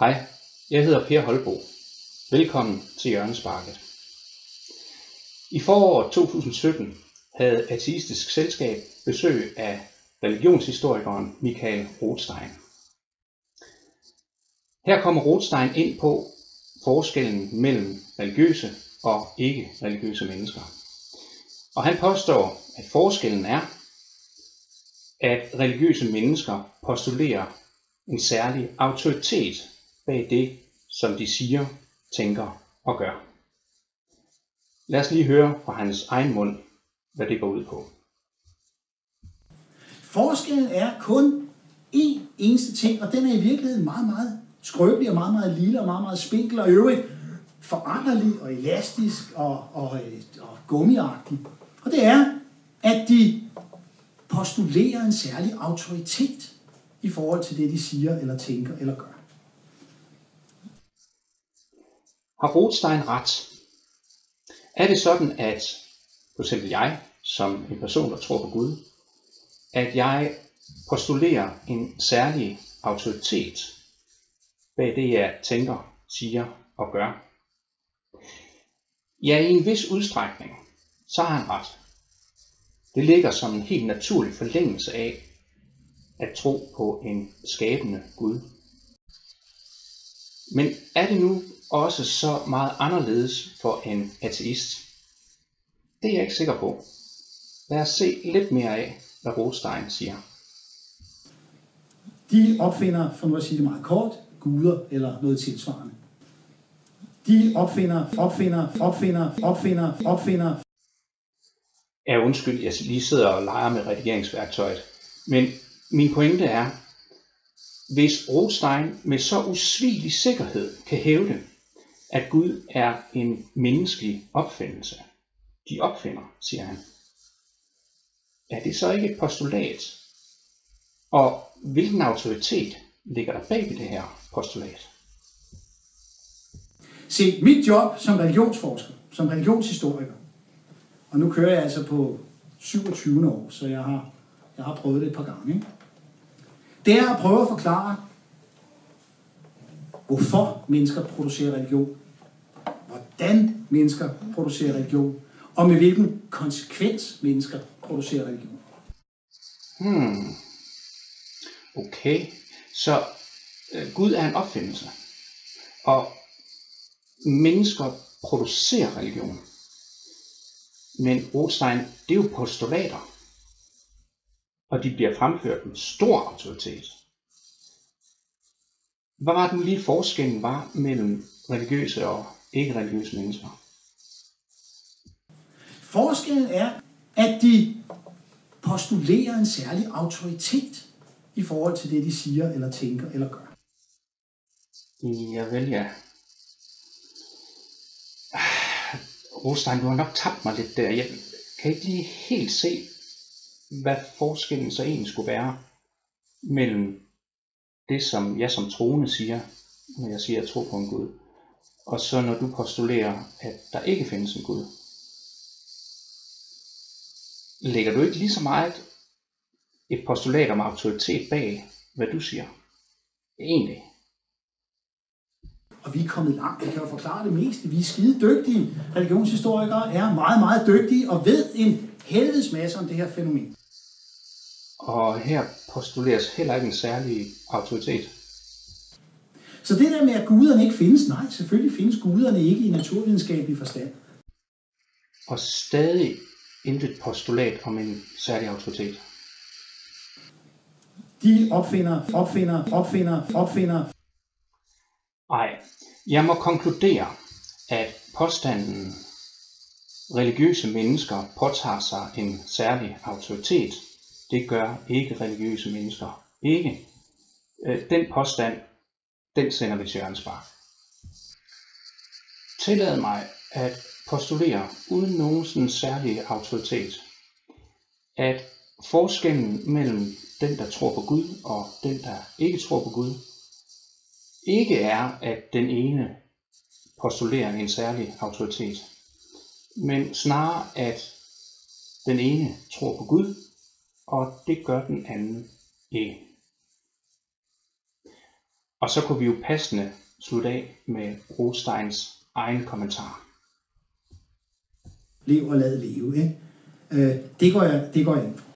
Hej, jeg hedder Per Holbo. Velkommen til Hjørnesparket. I foråret 2017 havde Ateistisk Selskab besøg af religionshistorikeren Michael Rothstein. Her kommer Rothstein ind på forskellen mellem religiøse og ikke-religiøse mennesker. Og han påstår, at forskellen er, at religiøse mennesker postulerer en særlig autoritet bag det, som de siger, tænker og gør. Lad os lige høre fra hans egen mund, hvad det går ud på. Forskellen er kun én eneste ting, og den er i virkeligheden meget, meget skrøbelig og meget, meget lille og meget, meget spinkel og i øvrigt foranderlig og elastisk og gummiagtig. Og det er, at de postulerer en særlig autoritet i forhold til det, de siger eller tænker eller gør. Har Rothstein ret? Er det sådan, at for eksempel jeg, som en person, der tror på Gud, at jeg postulerer en særlig autoritet bag det, jeg tænker, siger og gør? Ja, i en vis udstrækning, så har han ret. Det ligger som en helt naturlig forlængelse af at tro på en skabende Gud. Men er det nu også så meget anderledes for en ateist? Det er jeg ikke sikker på. Lad os se lidt mere af, hvad Rothstein siger. De opfinder, for nu at sige det meget kort, guder eller noget tilsvarende. De opfinder. Ja, undskyld, jeg lige sidder og leger med redigeringsværktøjet. Men min pointe er, hvis Rothstein med så usvigelig sikkerhed kan hævde, at Gud er en menneskelig opfindelse. De opfinder, siger han. Er det så ikke et postulat? Og hvilken autoritet ligger der bag ved det her postulat? Se, mit job som religionsforsker, som religionshistoriker, og nu kører jeg altså på 27. år, så jeg har prøvet det et par gange, ikke? Det er at prøve at forklare, hvorfor mennesker producerer religion, hvordan mennesker producerer religion, og med hvilken konsekvens mennesker producerer religion. Okay, så Gud er en opfindelse, og mennesker producerer religion. Men Rothstein, det er jo postulater, og de bliver fremført med stor autoritet. Hvad var den lige forskellen var mellem religiøse og ikke-religiøse mennesker? Forskellen er, at de postulerer en særlig autoritet i forhold til det, de siger eller tænker eller gør. Javel, ja. Rothstein, du har nok tabt mig lidt der. Jeg kan ikke lige helt se, hvad forskellen så egentlig skulle være mellem det, som jeg som troende siger, når jeg siger, at jeg tror på en Gud, og så når du postulerer, at der ikke findes en Gud. Lægger du ikke lige så meget et postulat om autoritet bag, hvad du siger? Egentlig. Og vi er kommet langt, vi kan jo forklare det meste. Vi er skide dygtige. Religionshistorikere er meget, meget dygtige og ved en helvedes masse om det her fænomen. Og her postuleres heller ikke en særlig autoritet. Så det der med, at guderne ikke findes, nej, selvfølgelig findes guderne ikke i naturvidenskabelig forstand. Og stadig intet postulat om en særlig autoritet. De opfinder. Nej, jeg må konkludere, at påstanden religiøse mennesker påtager sig en særlig autoritet, det gør ikke religiøse mennesker ikke. Den påstand, den sender vi til hjørnespark. Tillad mig at postulere uden nogen sådan særlig autoritet, at forskellen mellem den, der tror på Gud og den, der ikke tror på Gud, ikke er, at den ene postulerer en særlig autoritet, men snarere, at den ene tror på Gud, og det gør den anden ikke. Og så kunne vi jo passende slutte af med Rothsteins egen kommentar. Lev og lad leve, ikke? Det går jeg ind for.